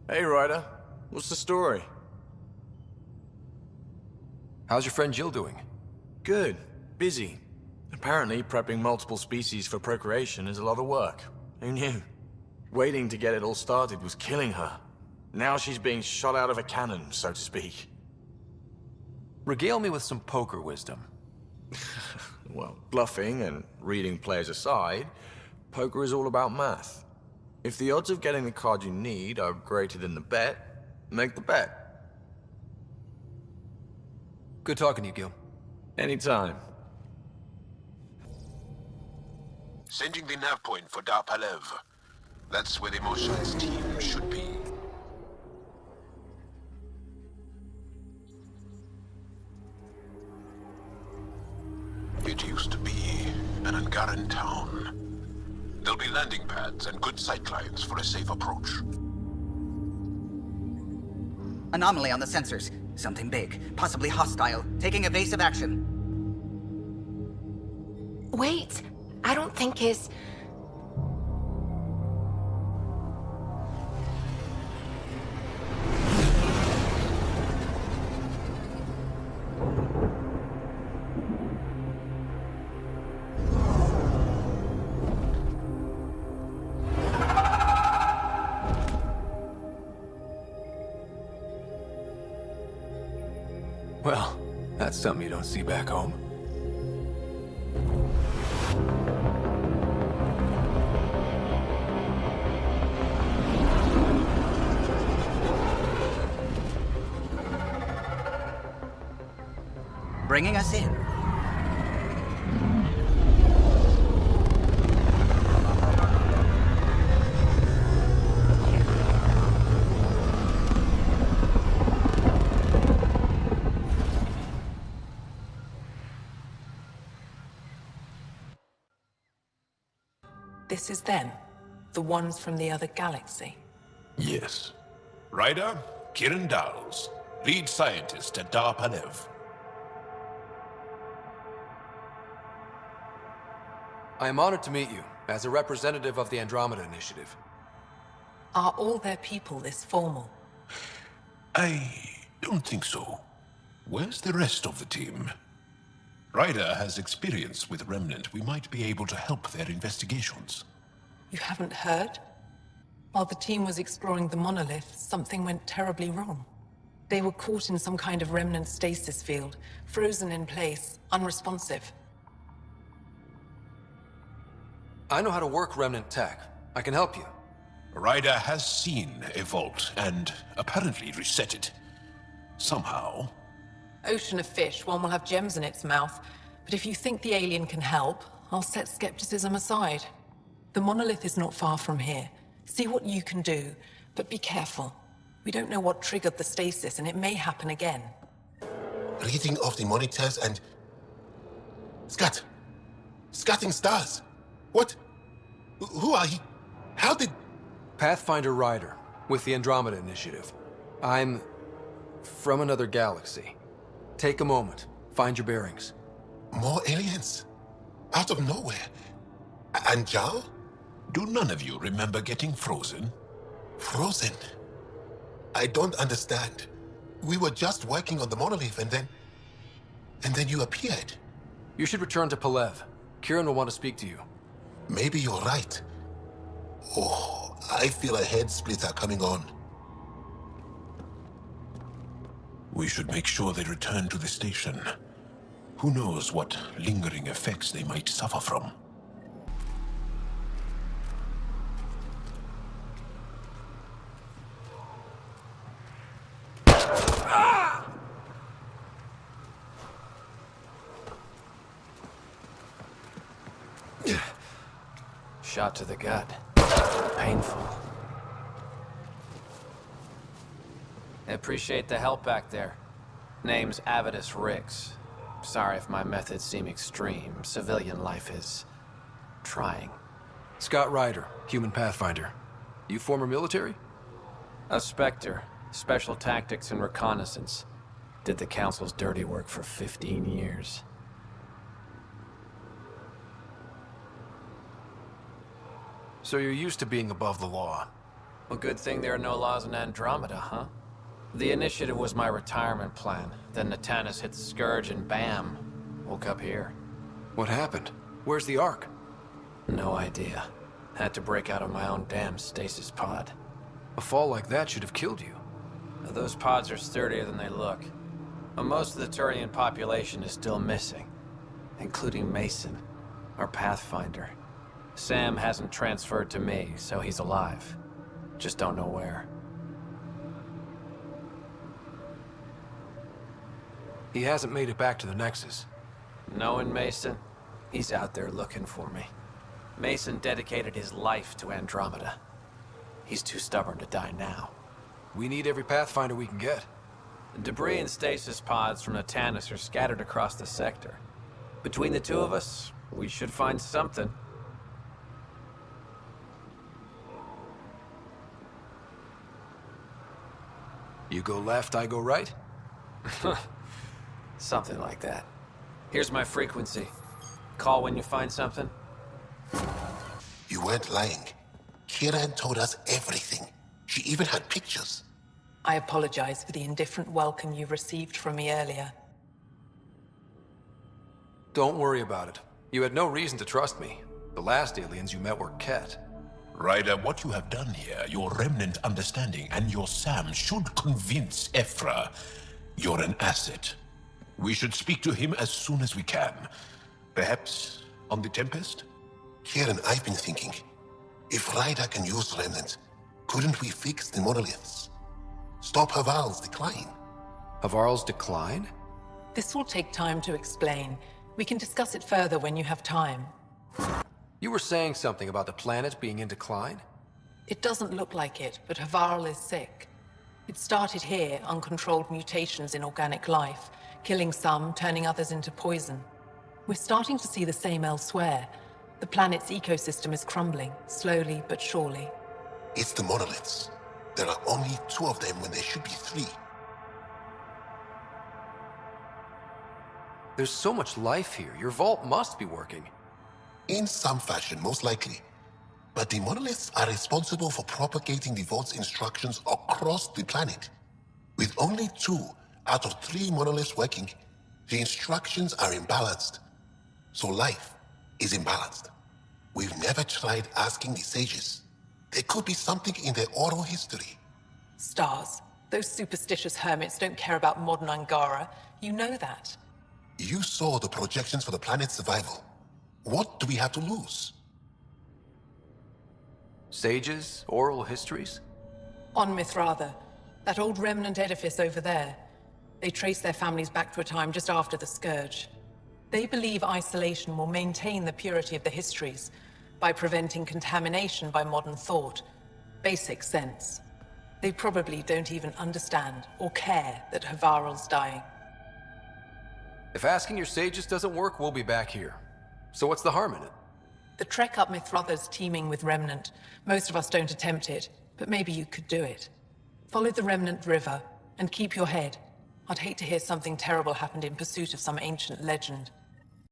Hey, Ryder. What's the story? How's your friend Jill doing? Good. Busy. Apparently, prepping multiple species for procreation is a lot of work. Who knew? Waiting to get it all started was killing her. Now she's being shot out of a cannon, so to speak. Regale me with some poker wisdom. Well, bluffing and reading players aside, poker is all about math. If the odds of getting the card you need are greater than the bet, make the bet. Good talking to you, Gil. Anytime. Sending the nav point for Darpalev. That's where the Mosha's team should be. It used to be an Angaran town. There'll be landing pads and good sightlines for a safe approach. Anomaly on the sensors. Something big, possibly hostile, taking evasive action. Wait, I don't think his... Well, that's something you don't see back home. Bringing us in. This is them, the ones from the other galaxy. Yes. Ryder, Kiran Dowles, lead scientist at Darpalev. I am honored to meet you, as a representative of the Andromeda Initiative. Are all their people this formal? I don't think so. Where's the rest of the team? Ryder has experience with Remnant. We might be able to help their investigations. You haven't heard? While the team was exploring the monolith, something went terribly wrong. They were caught in some kind of remnant stasis field, frozen in place, unresponsive. I know how to work Remnant tech. I can help you. Ryder has seen a vault and apparently reset it. Somehow. Ocean of fish, one will have gems in its mouth. But if you think the alien can help, I'll set skepticism aside. The monolith is not far from here. See what you can do, but be careful. We don't know what triggered the stasis, and it may happen again. Reading of the monitors and... Scatting stars! What? Who are you? How did... Pathfinder Ryder, with the Andromeda Initiative. I'm... from another galaxy. Take a moment. Find your bearings. More aliens? Out of nowhere? And Jal? Do none of you remember getting frozen? Frozen? I don't understand. We were just working on the monolith and then... you appeared. You should return to Palev. Kiran will want to speak to you. Maybe you're right. Oh, I feel a head splitter coming on. We should make sure they return to the station. Who knows what lingering effects they might suffer from. Shot to the gut. Painful. I appreciate the help back there. Name's Avidus Rix. Sorry if my methods seem extreme. Civilian life is... trying. Scott Ryder, human pathfinder. You former military? A Spectre. Special tactics and reconnaissance. Did the Council's dirty work for 15 years. So you're used to being above the law. Well, good thing there are no laws in Andromeda, huh? The initiative was my retirement plan. Then Natanis hit the Scourge and bam, woke up here. What happened? Where's the Ark? No idea. Had to break out of my own damn stasis pod. A fall like that should have killed you. Those pods are sturdier than they look. But most of the Turian population is still missing, including Mason, our Pathfinder. Sam hasn't transferred to me, so he's alive. Just don't know where. He hasn't made it back to the Nexus. Knowing Mason, he's out there looking for me. Mason dedicated his life to Andromeda. He's too stubborn to die now. We need every Pathfinder we can get. Debris and stasis pods from Natanis are scattered across the sector. Between the two of us, we should find something. You go left, I go right? Something like that. Here's my frequency. Call when you find something. You weren't lying. Kieran told us everything. She even had pictures. I apologize for the indifferent welcome you received from me earlier. Don't worry about it. You had no reason to trust me. The last aliens you met were Ket. Ryder, what you have done here, your remnant understanding and your Sam should convince Ephra you're an asset. We should speak to him as soon as we can. Perhaps on the Tempest? Kieran, I've been thinking. If Ryder can use remnant, couldn't we fix the monoliths? Stop Haval's decline? Havarl's decline? This will take time to explain. We can discuss it further when you have time. You were saying something about the planet being in decline? It doesn't look like it, but Havarl is sick. It started here, uncontrolled mutations in organic life, killing some, turning others into poison. We're starting to see the same elsewhere. The planet's ecosystem is crumbling, slowly but surely. It's the monoliths. There are only 2 of them when there should be 3. There's so much life here. Your vault must be working. In some fashion, most likely. But the monoliths are responsible for propagating the vault's instructions across the planet. With only 2 out of 3 monoliths working, the instructions are imbalanced. So life is imbalanced. We've never tried asking the sages. There could be something in their oral history. Stars. Those superstitious hermits don't care about modern Angara. You know that. You saw the projections for the planet's survival. What do we have to lose? Sages? Oral histories? On Mithratha, that old remnant edifice over there. They trace their families back to a time just after the Scourge. They believe isolation will maintain the purity of the histories by preventing contamination by modern thought. Basic sense. They probably don't even understand or care that Havarl's dying. If asking your sages doesn't work, we'll be back here. So what's the harm in it? The trek up Mithratha's teeming with Remnant. Most of us don't attempt it, but maybe you could do it. Follow the Remnant River, and keep your head. I'd hate to hear something terrible happened in pursuit of some ancient legend.